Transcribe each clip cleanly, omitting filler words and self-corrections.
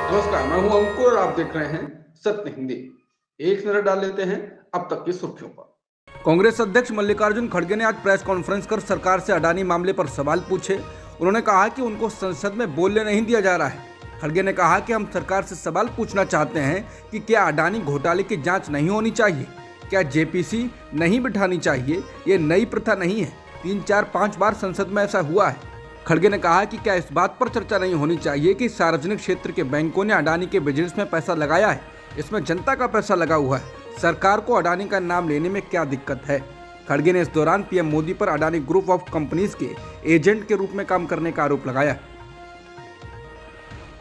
नमस्कार, मैं हूं अंकुर और आप देख रहे हैं सत्य हिंदी। एक नजर डाल लेते हैं अब तक की सुर्खियों पर। कांग्रेस अध्यक्ष मल्लिकार्जुन खड़गे ने आज प्रेस कॉन्फ्रेंस कर सरकार से अडानी मामले पर सवाल पूछे। उन्होंने कहा कि उनको संसद में बोलने नहीं दिया जा रहा है। खड़गे ने कहा कि हम सरकार से सवाल पूछना चाहते हैं कि क्या अडानी घोटाले की जांच नहीं होनी चाहिए, क्या जेपीसी नहीं बिठानी चाहिए। ये नई प्रथा नहीं है, 3, 4, 5 बार संसद में ऐसा हुआ है। खड़गे ने कहा कि क्या इस बात पर चर्चा नहीं होनी चाहिए कि सार्वजनिक क्षेत्र के बैंकों ने अडानी के बिजनेस में पैसा लगाया है, इसमें जनता का पैसा लगा हुआ है, सरकार को अडानी का नाम लेने में क्या दिक्कत है। खड़गे ने इस दौरान पीएम मोदी पर अडानी ग्रुप ऑफ कंपनीज के एजेंट के रूप में काम करने का आरोप लगाया।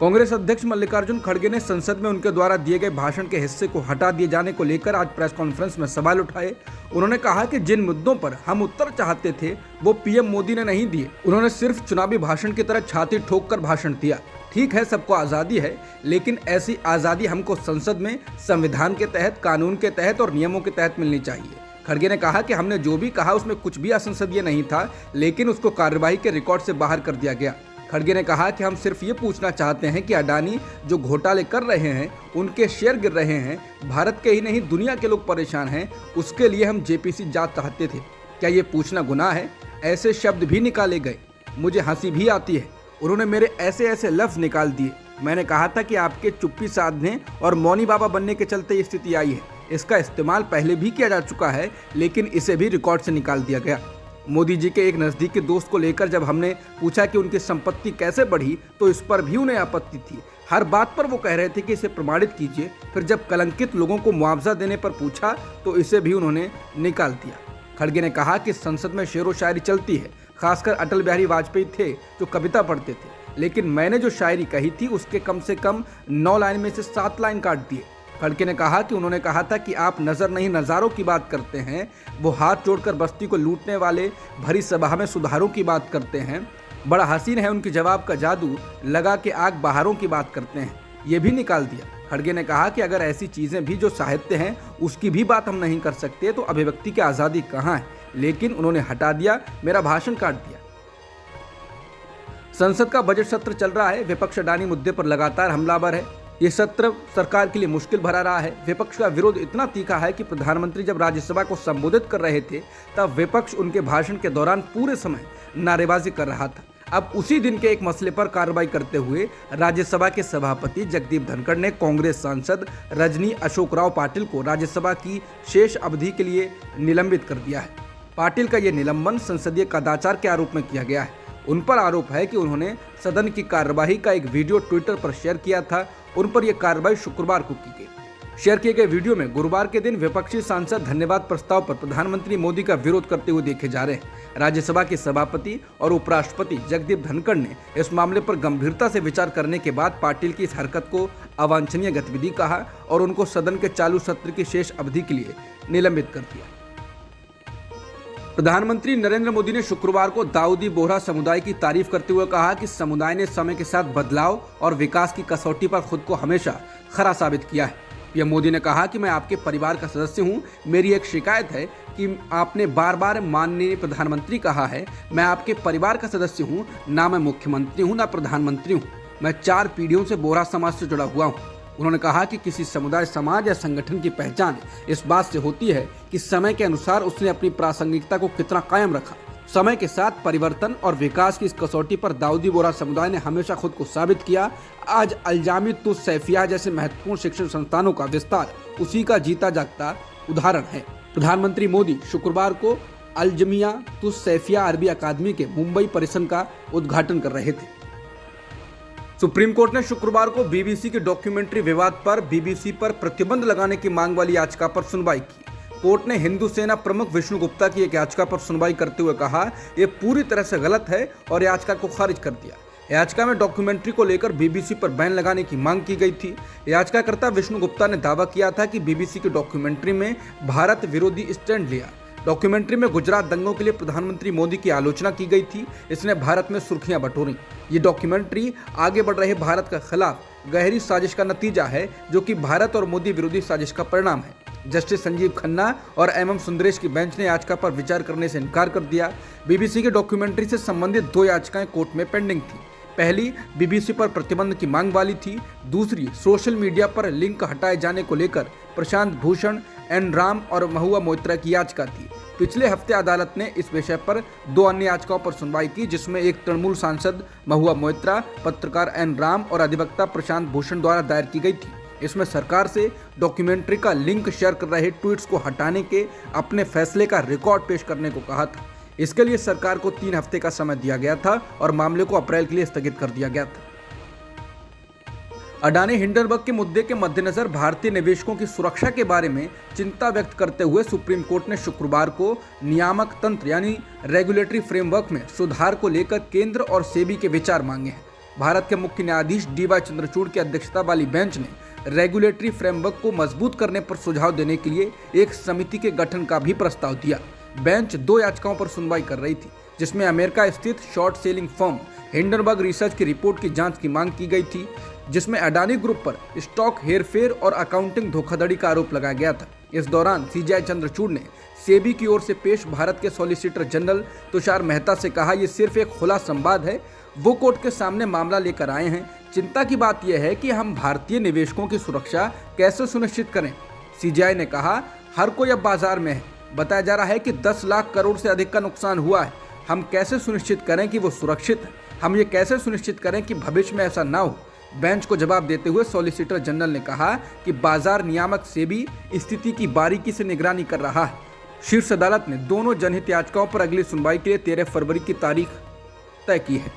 कांग्रेस अध्यक्ष मल्लिकार्जुन खड़गे ने संसद में उनके द्वारा दिए गए भाषण के हिस्से को हटा दिए जाने को लेकर आज प्रेस कॉन्फ्रेंस में सवाल उठाए। उन्होंने कहा कि जिन मुद्दों पर हम उत्तर चाहते थे वो पीएम मोदी ने नहीं दिए। उन्होंने सिर्फ चुनावी भाषण की तरह छाती ठोक कर भाषण दिया। ठीक है, सबको आज़ादी है, लेकिन ऐसी आज़ादी हमको संसद में संविधान के तहत, कानून के तहत और नियमों के तहत मिलनी चाहिए। खड़गे ने कहा कि हमने जो भी कहा उसमें कुछ भी असंसदीय नहीं था, लेकिन उसको कार्यवाही के रिकॉर्ड से बाहर कर दिया गया। खड़गे ने कहा कि हम सिर्फ ये पूछना चाहते हैं कि अडानी जो घोटाले कर रहे हैं, उनके शेयर गिर रहे हैं, भारत के ही नहीं दुनिया के लोग परेशान हैं, उसके लिए हम जेपीसी जांच चाहते थे। क्या ये पूछना गुनाह है? ऐसे शब्द भी निकाले गए, मुझे हंसी भी आती है। उन्होंने मेरे ऐसे ऐसे लफ्ज़ निकाल दिए। मैंने कहा था कि आपके चुप्पी साधने और मौनी बाबा बनने के चलते ये स्थिति आई है। इसका इस्तेमाल पहले भी किया जा चुका है, लेकिन इसे भी रिकॉर्ड से निकाल दिया गया। मोदी जी के एक नज़दीकी दोस्त को लेकर जब हमने पूछा कि उनकी संपत्ति कैसे बढ़ी, तो इस पर भी उन्हें आपत्ति थी। हर बात पर वो कह रहे थे कि इसे प्रमाणित कीजिए। फिर जब कलंकित लोगों को मुआवजा देने पर पूछा तो इसे भी उन्होंने निकाल दिया। खड़गे ने कहा कि संसद में शेरो शायरी चलती है, खासकर अटल बिहारी वाजपेयी थे जो कविता पढ़ते थे, लेकिन मैंने जो शायरी कही थी उसके कम से कम 9 लाइन में से 7 लाइन काट दिए। खड़गे ने कहा कि उन्होंने कहा था कि आप नज़र नहीं नज़ारों की बात करते हैं, वो हाथ जोड़कर बस्ती को लूटने वाले भरी सभा में सुधारों की बात करते हैं। बड़ा हसीन है उनकी जवाब का जादू, लगा के आग बहारों की बात करते हैं। ये भी निकाल दिया। खड़गे ने कहा कि अगर ऐसी चीज़ें भी जो साहित्य हैं उसकी भी बात हम नहीं कर सकते तो अभिव्यक्ति की आज़ादी कहाँ है, लेकिन उन्होंने हटा दिया, मेरा भाषण काट दिया। संसद का बजट सत्र चल रहा है, विपक्ष अडानी मुद्दे पर लगातार हमलावर है। ये सत्र सरकार के लिए मुश्किल भरा रहा है। विपक्ष का विरोध इतना तीखा है कि प्रधानमंत्री जब राज्यसभा को संबोधित कर रहे थे तब विपक्ष उनके भाषण के दौरान पूरे समय नारेबाजी कर रहा था। अब उसी दिन के एक मसले पर कार्रवाई करते हुए राज्यसभा के सभापति जगदीप धनखड़ ने कांग्रेस सांसद रजनी अशोक राव पाटिल को राज्यसभा की शेष अवधि के लिए निलंबित कर दिया है। पाटिल का ये निलंबन संसदीय कदाचार के आरोप में किया गया है। उन पर आरोप है कि उन्होंने सदन की कार्यवाही का एक वीडियो ट्विटर पर शेयर किया था। उन पर यह कार्रवाई शुक्रवार को की गई। शेयर किए गए वीडियो में गुरुवार के दिन विपक्षी सांसद धन्यवाद प्रस्ताव पर प्रधानमंत्री मोदी का विरोध करते हुए देखे जा रहे हैं। राज्यसभा के सभापति और उपराष्ट्रपति जगदीप धनखड़ ने इस मामले पर गंभीरता से विचार करने के बाद पाटिल की इस हरकत को अवांछनीय गतिविधि कहा और उनको सदन के चालू सत्र की शेष अवधि के लिए निलंबित कर दिया। प्रधानमंत्री नरेंद्र मोदी ने शुक्रवार को दाऊदी बोहरा समुदाय की तारीफ करते हुए कहा कि समुदाय ने समय के साथ बदलाव और विकास की कसौटी पर खुद को हमेशा खरा साबित किया है। पीएम मोदी ने कहा कि मैं आपके परिवार का सदस्य हूं। मेरी एक शिकायत है कि आपने बार बार माननीय प्रधानमंत्री कहा है। मैं आपके परिवार का सदस्य हूं, ना मैं मुख्यमंत्री हूं ना प्रधानमंत्री हूं। मैं 4 पीढ़ियों से बोहरा समाज से जुड़ा हुआ हूं। उन्होंने कहा कि किसी समुदाय, समाज या संगठन की पहचान इस बात से होती है कि समय के अनुसार उसने अपनी प्रासंगिकता को कितना कायम रखा। समय के साथ परिवर्तन और विकास की इस कसौटी पर दाऊदी बोहरा समुदाय ने हमेशा खुद को साबित किया। आज अल-जामिया तुस सैफिया जैसे महत्वपूर्ण शिक्षण संस्थानों का विस्तार उसी का जीता जागता उदाहरण है। प्रधानमंत्री मोदी शुक्रवार को अल-जामिया तुस सैफिया अरबी अकादमी के मुंबई परिसर का उद्घाटन कर रहे थे। सुप्रीम कोर्ट ने शुक्रवार को बीबीसी की डॉक्यूमेंट्री विवाद पर बीबीसी पर प्रतिबंध लगाने की मांग वाली याचिका पर सुनवाई की। कोर्ट ने हिंदू सेना प्रमुख विष्णु गुप्ता की एक याचिका पर सुनवाई करते हुए कहा, यह पूरी तरह से गलत है और याचिका को खारिज कर दिया। याचिका में डॉक्यूमेंट्री को लेकर बीबीसी पर बैन लगाने की मांग की गई थी। याचिकाकर्ता विष्णु गुप्ता ने दावा किया था कि बीबीसी की डॉक्यूमेंट्री में भारत विरोधी स्टैंड लिया। डॉक्यूमेंट्री में गुजरात दंगों के लिए प्रधानमंत्री मोदी की आलोचना की गई थी। इसने भारत में सुर्खियां बटोरी। ये डॉक्यूमेंट्री आगे बढ़ रहे भारत के खिलाफ गहरी साजिश का नतीजा है, जो कि भारत और मोदी विरोधी साजिश का परिणाम है। जस्टिस संजीव खन्ना और एम सुंदरेश की बेंच ने याचिका पर विचार करने से इनकार कर दिया। बीबीसी की डॉक्यूमेंट्री से संबंधित 2 याचिकाएं कोर्ट में पेंडिंग थी। पहली बीबीसी पर प्रतिबंध की मांग वाली थी, दूसरी सोशल मीडिया पर लिंक हटाए जाने को लेकर प्रशांत भूषण, एन राम और महुआ मोइत्रा की याचिका थी। पिछले हफ्ते अदालत ने इस विषय पर 2 अन्य याचिकाओं पर सुनवाई की, जिसमें एक तृणमूल सांसद महुआ मोइत्रा, पत्रकार एन राम और अधिवक्ता प्रशांत भूषण द्वारा दायर की गई थी। इसमें सरकार से डॉक्यूमेंट्री का लिंक शेयर कर रहे ट्वीट्स को हटाने के अपने फैसले का रिकॉर्ड पेश करने को कहा था। इसके लिए सरकार को 3 हफ्ते का समय दिया गया था और मामले को अप्रैल के लिए स्थगित कर दिया गया था। अडानी हिंडनबर्ग के मुद्दे के मद्देनजर भारतीय निवेशकों की सुरक्षा के बारे में चिंता व्यक्त करते हुए सुप्रीम कोर्ट ने शुक्रवार को नियामक तंत्र यानी रेगुलेटरी फ्रेमवर्क में सुधार को लेकर केंद्र और सेबी के विचार मांगे हैं। भारत के मुख्य न्यायाधीश डी.वाई. चंद्रचूड़ की अध्यक्षता वाली बेंच ने रेगुलेटरी फ्रेमवर्क को मजबूत करने पर सुझाव देने के लिए एक समिति के गठन का भी प्रस्ताव दिया। बेंच 2 याचिकाओं पर सुनवाई कर रही थी, जिसमें अमेरिका स्थित short selling firm Hindenburg research की रिपोर्ट की जांच की मांग की गई थी, जिसमें अडानी ग्रुप पर स्टॉक हेरफेर और अकाउंटिंग धोखाधड़ी का आरोप लगाया गया था। इस दौरान सीजेआई चंद्रचूड़ ने सेबी की ओर से पेश भारत के सॉलिसिटर जनरल तुषार मेहता से कहा, यह सिर्फ एक खुला संवाद है, वो कोर्ट के सामने मामला लेकर आए हैं। चिंता की बात यह है कि हम भारतीय निवेशकों की सुरक्षा कैसे सुनिश्चित करें। सीजेआई ने कहा, हर कोई अब बाजार में है, बताया जा रहा है कि 10 लाख करोड़ से अधिक का नुकसान हुआ है। हम कैसे सुनिश्चित करें कि वो सुरक्षित है, हम ये कैसे सुनिश्चित करें कि भविष्य में ऐसा ना हो। बेंच को जवाब देते हुए सॉलिसिटर जनरल ने कहा कि बाजार नियामक सेबी स्थिति की बारीकी से निगरानी कर रहा है। शीर्ष अदालत ने दोनों जनहित याचिकाओं पर अगली सुनवाई के लिए 13 फरवरी की तारीख तय की है।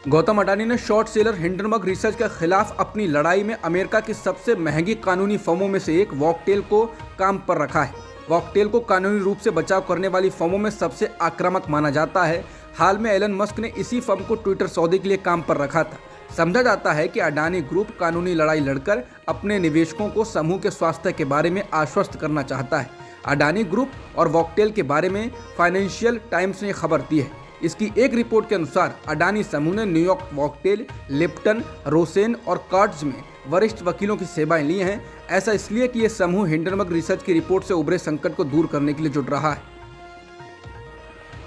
गौतम अडानी ने शॉर्ट सेलर हिंडनबर्ग रिसर्च के खिलाफ अपनी लड़ाई में अमेरिका की सबसे महंगी कानूनी फर्मों में से एक वॉकटेल को काम पर रखा है। वॉकटेल को कानूनी रूप से बचाव करने वाली फर्मों में सबसे आक्रामक माना जाता है। हाल में एलन मस्क ने इसी फर्म को ट्विटर सौदे के लिए काम पर रखा था। समझा जाता है कि अडानी ग्रुप कानूनी लड़ाई लड़कर अपने निवेशकों को समूह के स्वास्थ्य के बारे में आश्वस्त करना चाहता है। अडानी ग्रुप और वॉकटेल के बारे में फाइनेंशियल टाइम्स ने खबर दी है। इसकी एक रिपोर्ट के अनुसार अडानी समूह ने न्यूयॉर्क वॉकटेल, लिप्टन, रोसेन और कार्ड्स में वरिष्ठ वकीलों की सेवाएं ली हैं। ऐसा इसलिए कि यह समूह हिंडनबर्ग रिसर्च की रिपोर्ट से उभरे संकट को दूर करने के लिए जुट रहा है।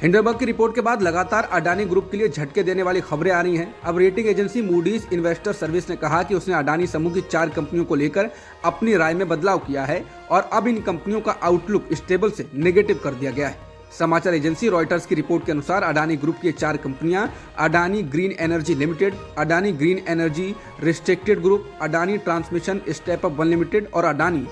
हिंडनबर्ग की रिपोर्ट के बाद लगातार अडानी ग्रुप के लिए झटके देने वाली खबरें आ रही हैं। अब rating agency Moody's investor service ने कहा कि उसने अडानी समूह की 4 कंपनियों को लेकर अपनी राय में बदलाव किया है और अब इन कंपनियों का आउटलुक स्टेबल से नेगेटिव कर दिया गया है। समाचार एजेंसी रॉयटर्स की रिपोर्ट के अनुसार अडानी ग्रुप की 4 कंपनियां Adani green energy limited, Adani green energy restricted group, Adani transmission step up 1 limited और अडानी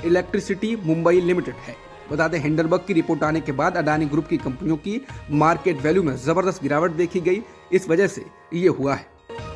इलेक्ट्रिसिटी मुंबई लिमिटेड है। बता दें, हिंडनबर्ग की रिपोर्ट आने के बाद अडानी ग्रुप की कंपनियों की मार्केट वैल्यू में जबरदस्त गिरावट देखी गई। इस वजह से ये हुआ है।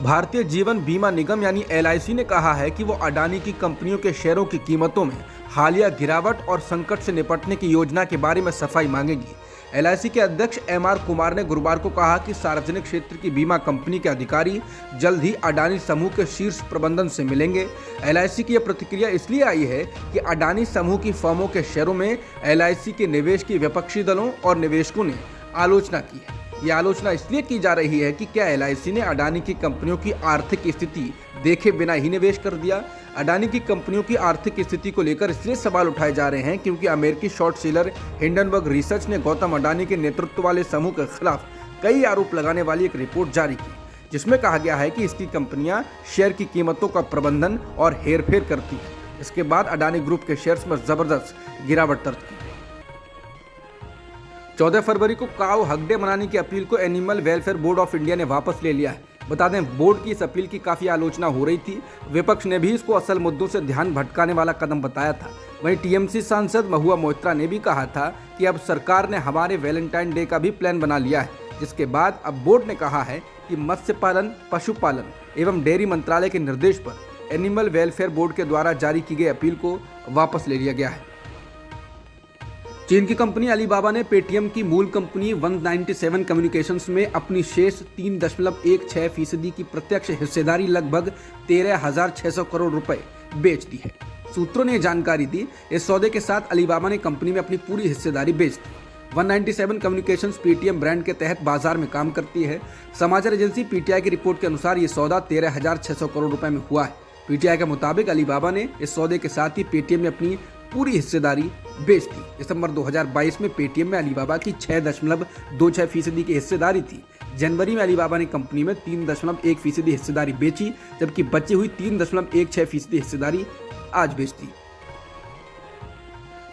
भारतीय जीवन बीमा निगम यानी LIC ने कहा है कि वो अडानी की कंपनियों के शेयरों की कीमतों में हालिया गिरावट और संकट से निपटने की योजना के बारे में सफाई मांगेगी। LIC के अध्यक्ष MR कुमार ने गुरुवार को कहा कि सार्वजनिक क्षेत्र की बीमा कंपनी के अधिकारी जल्द ही अडानी समूह के शीर्ष प्रबंधन से मिलेंगे। LIC की यह प्रतिक्रिया इसलिए आई है कि अडानी समूह की फर्मों के शेयरों में LIC के निवेश की विपक्षी दलों और निवेशकों ने आलोचना की है। ये आलोचना इसलिए की जा रही है कि क्या LIC ने अडानी की कंपनियों की आर्थिक स्थिति देखे बिना ही निवेश कर दिया। अडानी की कंपनियों की आर्थिक स्थिति को लेकर इसलिए सवाल उठाए जा रहे हैं क्योंकि अमेरिकी शॉर्ट सेलर हिंडनबर्ग रिसर्च ने गौतम अडानी के नेतृत्व वाले समूह के खिलाफ कई आरोप लगाने वाली एक रिपोर्ट जारी की, जिसमें कहा गया है कि इसकी कंपनियां शेयर की कीमतों का प्रबंधन और हेरफेर करती हैं। इसके बाद अडानी ग्रुप के शेयर्स में जबरदस्त गिरावट दर्ज की। 14 फरवरी को काऊ हक डे मनाने की अपील को animal welfare board of India ने वापस ले लिया है। बता दें, बोर्ड की इस अपील की काफ़ी आलोचना हो रही थी। विपक्ष ने भी इसको असल मुद्दों से ध्यान भटकाने वाला कदम बताया था। वहीं TMC सांसद महुआ मोइत्रा ने भी कहा था कि अब सरकार ने हमारे वैलेंटाइन डे का भी प्लान बना लिया है, जिसके बाद अब बोर्ड ने कहा है कि मत्स्य पालन, पशुपालन एवं डेयरी मंत्रालय के निर्देश पर एनिमल वेलफेयर बोर्ड के द्वारा जारी की गई अपील को वापस ले लिया गया है। चीन की कंपनी अलीबाबा ने पेटीएम की मूल कंपनी 197 कम्युनिकेशंस में अपनी शेष 3.16% की प्रत्यक्ष हिस्सेदारी लगभग 13,600 करोड़ रुपए बेच दी है। सूत्रों ने जानकारी दी, इस सौदे के साथ अलीबाबा ने कंपनी में अपनी पूरी हिस्सेदारी बेच दी। 197 कम्युनिकेशंस पेटीएम ब्रांड के तहत बाजार में काम करती है। समाचार एजेंसी PTI की रिपोर्ट के अनुसार ये सौदा 13,600 करोड़ रुपए में हुआ है। PTI के मुताबिक अलीबाबा ने इस सौदे के साथ ही पेटीएम में अपनी पूरी हिस्सेदारी बेच दी। दिसंबर 2022 में पेटीएम में अलीबाबा की 6.26% की हिस्सेदारी थी, जनवरी में अलीबाबा ने कंपनी में 3.1% हिस्सेदारी बेची, जबकि बची हुई 3.16% हिस्सेदारी आज बेच दी।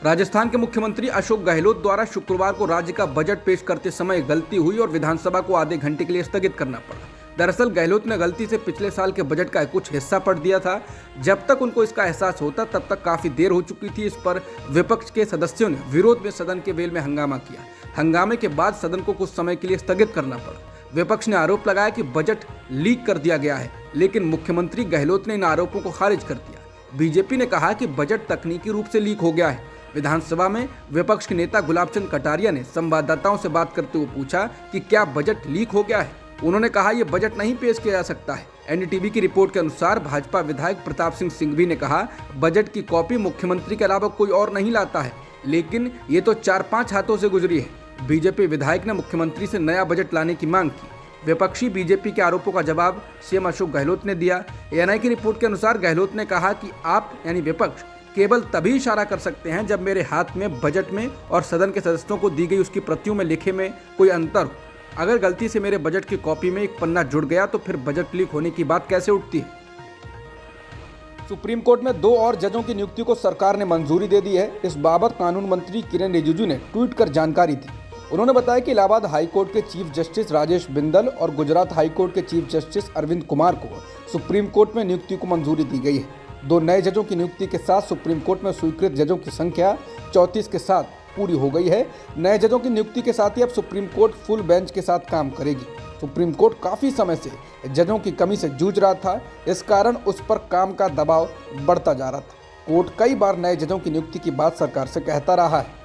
राजस्थान के मुख्यमंत्री अशोक गहलोत द्वारा शुक्रवार को राज्य का बजट पेश करते समय गलती हुई और विधानसभा को आधे घंटे के लिए स्थगित करना पड़ा। दरअसल गहलोत ने गलती से पिछले साल के बजट का कुछ हिस्सा पढ़ दिया था। जब तक उनको इसका एहसास होता तब तक काफी देर हो चुकी थी। इस पर विपक्ष के सदस्यों ने विरोध में सदन के वेल में हंगामा किया। हंगामे के बाद सदन को कुछ समय के लिए स्थगित करना पड़ा। विपक्ष ने आरोप लगाया कि बजट लीक कर दिया गया है, लेकिन मुख्यमंत्री गहलोत ने इन आरोपों को खारिज कर दिया। बीजेपी ने कहा कि बजट तकनीकी रूप से लीक हो गया है। विधानसभा में विपक्ष के नेता गुलाबचंद कटारिया ने संवाददाताओं से बात करते हुए पूछा कि क्या बजट लीक हो गया है। उन्होंने कहा यह बजट नहीं पेश किया जा सकता है। एनडीटीवी की रिपोर्ट के अनुसार भाजपा विधायक प्रताप सिंह सिंघवी ने कहा, बजट की कॉपी मुख्यमंत्री के अलावा कोई और नहीं लाता है, लेकिन ये तो 4-5 हाथों से गुजरी है। बीजेपी विधायक ने मुख्यमंत्री से नया बजट लाने की मांग की। विपक्षी बीजेपी के आरोपों का जवाब सीएम अशोक गहलोत ने दिया। एएनआई की रिपोर्ट के अनुसार गहलोत ने कहा कि आप यानी विपक्ष केवल तभी इशारा कर सकते हैं जब मेरे हाथ में बजट में और सदन के सदस्यों को दी गई उसकी प्रतियों में लिखे में कोई अंतर हो। अगर गलती से मेरे बजट की कॉपी में एक पन्ना जुड़ गया तो फिर बजट लीक होने की बात कैसे उठती है। सुप्रीम कोर्ट में 2 और जजों की नियुक्ति को सरकार ने मंजूरी दे दी है। इस बाबत कानून मंत्री किरेन रिजिजू ने ट्वीट कर जानकारी दी। उन्होंने बताया कि इलाहाबाद हाई कोर्ट के चीफ जस्टिस राजेश बिंदल और गुजरात हाई कोर्ट के चीफ जस्टिस अरविंद कुमार को सुप्रीम कोर्ट में नियुक्ति को मंजूरी दी गई है। 2 नए जजों की नियुक्ति के साथ सुप्रीम कोर्ट में स्वीकृत जजों की संख्या 34 के साथ पूरी हो गई है। नए जजों की नियुक्ति के साथ ही अब सुप्रीम कोर्ट फुल बेंच के साथ काम करेगी। सुप्रीम कोर्ट काफी समय से जजों की कमी से जूझ रहा था, इस कारण उस पर काम का दबाव बढ़ता जा रहा था। कोर्ट कई बार नए जजों की नियुक्ति की बात सरकार से कहता रहा है।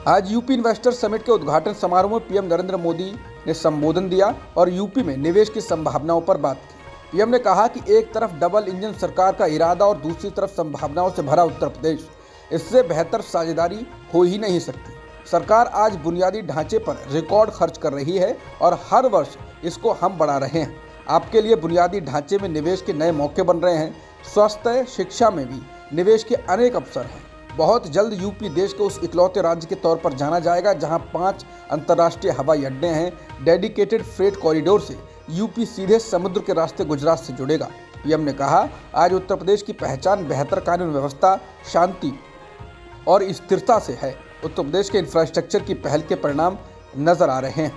आज यूपी इन्वेस्टर समिट के उद्घाटन समारोह में पीएम नरेंद्र मोदी ने संबोधन दिया और यूपी में निवेश की संभावनाओं पर बात की। पीएम ने कहा कि एक तरफ डबल इंजन सरकार का इरादा और दूसरी तरफ संभावनाओं से भरा उत्तर प्रदेश, इससे बेहतर साझेदारी हो ही नहीं सकती। सरकार आज बुनियादी ढांचे पर रिकॉर्ड खर्च कर रही है और हर वर्ष इसको हम बढ़ा रहे हैं। आपके लिए बुनियादी ढांचे में निवेश के नए मौके बन रहे हैं। स्वास्थ्य शिक्षा में भी निवेश के अनेक अवसर हैं। बहुत जल्द यूपी देश के उस इकलौते राज्य के तौर पर जाना जाएगा जहां 5 अंतर्राष्ट्रीय हवाई अड्डे हैं। डेडिकेटेड फ्रेट कॉरिडोर से यूपी सीधे समुद्र के रास्ते गुजरात से जुड़ेगा। पीएम ने कहा, आज उत्तर प्रदेश की पहचान बेहतर कानून व्यवस्था, शांति और स्थिरता से है। उत्तर प्रदेश के इंफ्रास्ट्रक्चर की पहल के परिणाम नजर आ रहे हैं।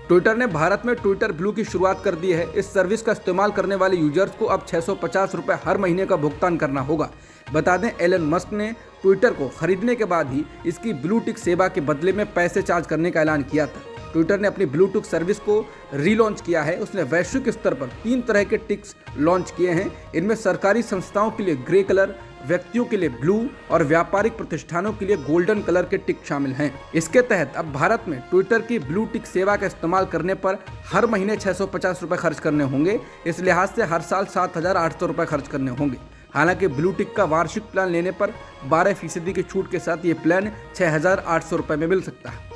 ट्विटर ने भारत में ट्विटर ब्लू की शुरुआत कर दी है। इस सर्विस का इस्तेमाल करने वाले यूजर्स को अब 650 रुपये हर महीने का भुगतान करना होगा। बता दें, एलन मस्क ने ट्विटर को खरीदने के बाद ही इसकी ब्लू टिक सेवा के बदले में पैसे चार्ज करने का ऐलान किया था। ट्विटर ने अपनी ब्लू टिक सर्विस को रीलॉन्च किया है। उसने वैश्विक स्तर पर 3 तरह के टिक्स लॉन्च किए हैं। इनमें सरकारी संस्थाओं के लिए ग्रे कलर, व्यक्तियों के लिए ब्लू और व्यापारिक प्रतिष्ठानों के लिए गोल्डन कलर के टिक शामिल हैं। इसके तहत अब भारत में ट्विटर की ब्लू टिक सेवा का इस्तेमाल करने पर हर महीने 650 रुपये खर्च करने होंगे। इस लिहाज से हर साल 7,800 रुपये खर्च करने होंगे। हालांकि ब्लू टिक का वार्षिक प्लान लेने पर 12% की छूट के साथ ये प्लान 6,800 रुपये में मिल सकता है।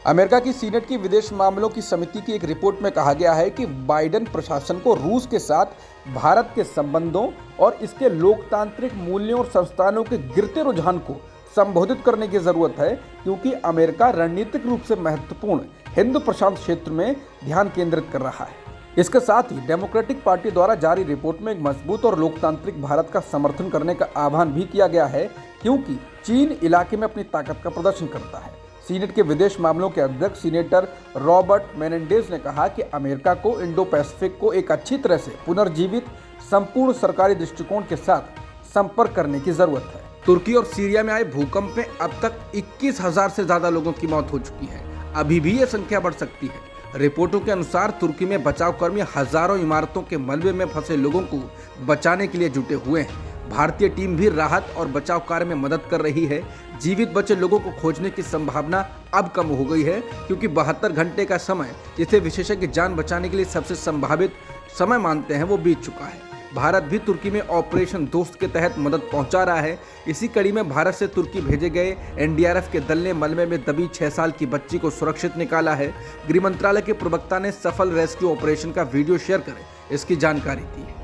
अमेरिका की सीनेट की विदेश मामलों की समिति की एक रिपोर्ट में कहा गया है कि बाइडेन प्रशासन को रूस के साथ भारत के संबंधों और इसके लोकतांत्रिक मूल्यों और संस्थानों के गिरते रुझान को संबोधित करने की जरूरत है, क्योंकि अमेरिका रणनीतिक रूप से महत्वपूर्ण हिंद प्रशांत क्षेत्र में ध्यान केंद्रित कर रहा है। इसके साथ ही डेमोक्रेटिक पार्टी द्वारा जारी रिपोर्ट में एक मजबूत और लोकतांत्रिक भारत का समर्थन करने का आह्वान भी किया गया है, क्योंकि चीन इलाके में अपनी ताकत का प्रदर्शन करता है। सीनेट के विदेश मामलों के अध्यक्ष सीनेटर रॉबर्ट मेनेंडेज ने कहा कि अमेरिका को इंडो पैसिफिक को एक अच्छी तरह से पुनर्जीवित संपूर्ण सरकारी दृष्टिकोण के साथ संपर्क करने की जरूरत है। तुर्की और सीरिया में आए भूकंप में अब तक 21,000 से ज्यादा लोगों की मौत हो चुकी है। अभी भी ये संख्या बढ़ सकती है। रिपोर्टों के अनुसार तुर्की में बचावकर्मी हजारों इमारतों के मलबे में फंसे लोगों को बचाने के लिए जुटे हुए हैं। भारतीय टीम भी राहत और बचाव कार्य में मदद कर रही है। जीवित बचे लोगों को खोजने की संभावना अब कम हो गई है, क्योंकि 72 घंटे का समय, जिसे विशेषज्ञ जान बचाने के लिए सबसे संभावित समय मानते हैं, वो बीत चुका है। भारत भी तुर्की में ऑपरेशन दोस्त के तहत मदद पहुंचा रहा है। इसी कड़ी में भारत से तुर्की भेजे गए एनडीआरएफ के दल ने मलबे में दबी 6 साल की बच्ची को सुरक्षित निकाला है। गृह मंत्रालय के प्रवक्ता ने सफल रेस्क्यू ऑपरेशन का वीडियो शेयर कर इसकी जानकारी दी है।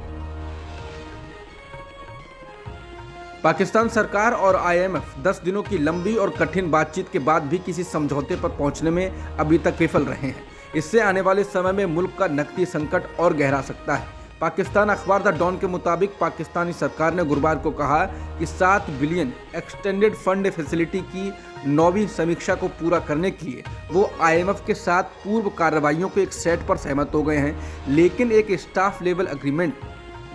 पाकिस्तान सरकार और आईएमएफ 10 दिनों की लंबी और कठिन बातचीत के बाद भी किसी समझौते पर पहुंचने में अभी तक विफल रहे हैं। इससे आने वाले समय में मुल्क का नकदी संकट और गहरा सकता है। पाकिस्तान अखबार द डॉन के मुताबिक पाकिस्तानी सरकार ने गुरुवार को कहा कि 7 बिलियन एक्सटेंडेड फंड फैसिलिटी की 9वीं समीक्षा को पूरा करने के लिए वो आईएमएफ के साथ पूर्व कार्रवाइयों के एक सेट पर सहमत हो गए हैं, लेकिन एक स्टाफ लेवल एग्रीमेंट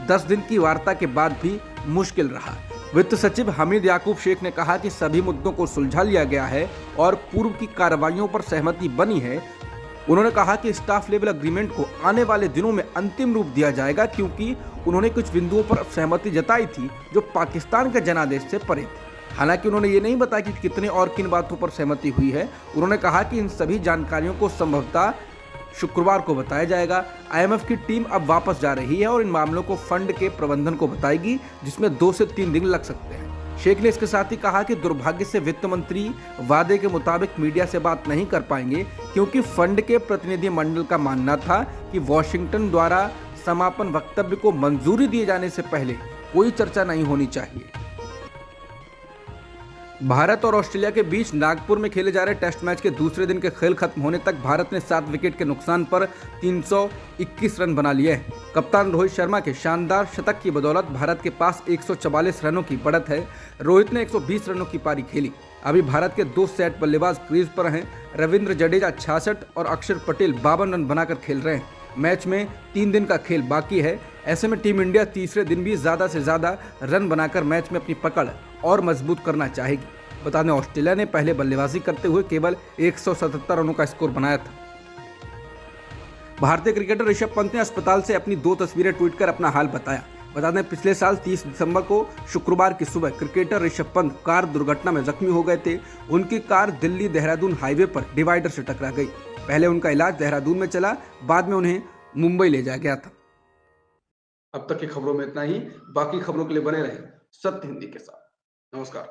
10 दिन की वार्ता के बाद भी मुश्किल रहा। वित्त सचिव हमीद याकूब शेख ने कहा कि सभी मुद्दों को सुलझा लिया गया है और पूर्व की कार्रवाइयों पर सहमति बनी है। उन्होंने कहा कि स्टाफ लेवल एग्रीमेंट को आने वाले दिनों में अंतिम रूप दिया जाएगा, क्योंकि उन्होंने कुछ बिंदुओं पर सहमति जताई थी जो पाकिस्तान के जनादेश से परे थे। हालांकि उन्होंने ये नहीं बताया कि कितने और किन बातों पर सहमति हुई है। उन्होंने कहा कि इन सभी जानकारियों को संभवतः शुक्रवार को बताया जाएगा। आईएमएफ की टीम अब वापस जा रही है और इन मामलों को फंड के प्रबंधन को बताएगी, जिसमें 2 से 3 दिन लग सकते हैं। शेख ने इसके साथ ही कहा कि दुर्भाग्य से वित्त मंत्री वादे के मुताबिक मीडिया से बात नहीं कर पाएंगे, क्योंकि फंड के प्रतिनिधि मंडल का मानना था कि वॉशिंगटन द्वारा समापन वक्तव्य को मंजूरी दिए जाने से पहले कोई चर्चा नहीं होनी चाहिए। भारत और ऑस्ट्रेलिया के बीच नागपुर में खेले जा रहे टेस्ट मैच के दूसरे दिन के खेल खत्म होने तक भारत ने 7 विकेट के नुकसान पर 321 रन बना लिए हैं। कप्तान रोहित शर्मा के शानदार शतक की बदौलत भारत के पास 144 रनों की बढ़त है। रोहित ने 120 रनों की पारी खेली। अभी भारत के 2 सेट बल्लेबाज क्रीज पर हैं। रविंद्र जडेजा 66 और अक्षर पटेल 52 रन बनाकर खेल रहे हैं। मैच में 3 दिन का खेल बाकी है। ऐसे में टीम इंडिया तीसरे दिन भी ज़्यादा से ज़्यादा रन बनाकर मैच में अपनी पकड़ और मजबूत करना चाहेगी। बता दें, ऑस्ट्रेलिया ने पहले बल्लेबाजी करते हुए केवल 177 रनों का स्कोर बनाया था। भारतीय क्रिकेटर ऋषभ पंत ने अस्पताल से अपनी 2 तस्वीरें ट्वीट कर अपना हाल बताया। बता दें, पिछले साल 30 दिसंबर को शुक्रवार की सुबह क्रिकेटर ऋषभ पंत कार दुर्घटना में जख्मी हो गए थे। उनकी कार दिल्ली देहरादून हाईवे पर डिवाइडर से टकरा गई। पहले उनका इलाज देहरादून में चला, बाद में उन्हें मुंबई ले जाया गया था। अब तक की खबरों में इतना ही। बाकी खबरों के लिए बने रहें सत्य हिंदी के साथ। नमस्कार।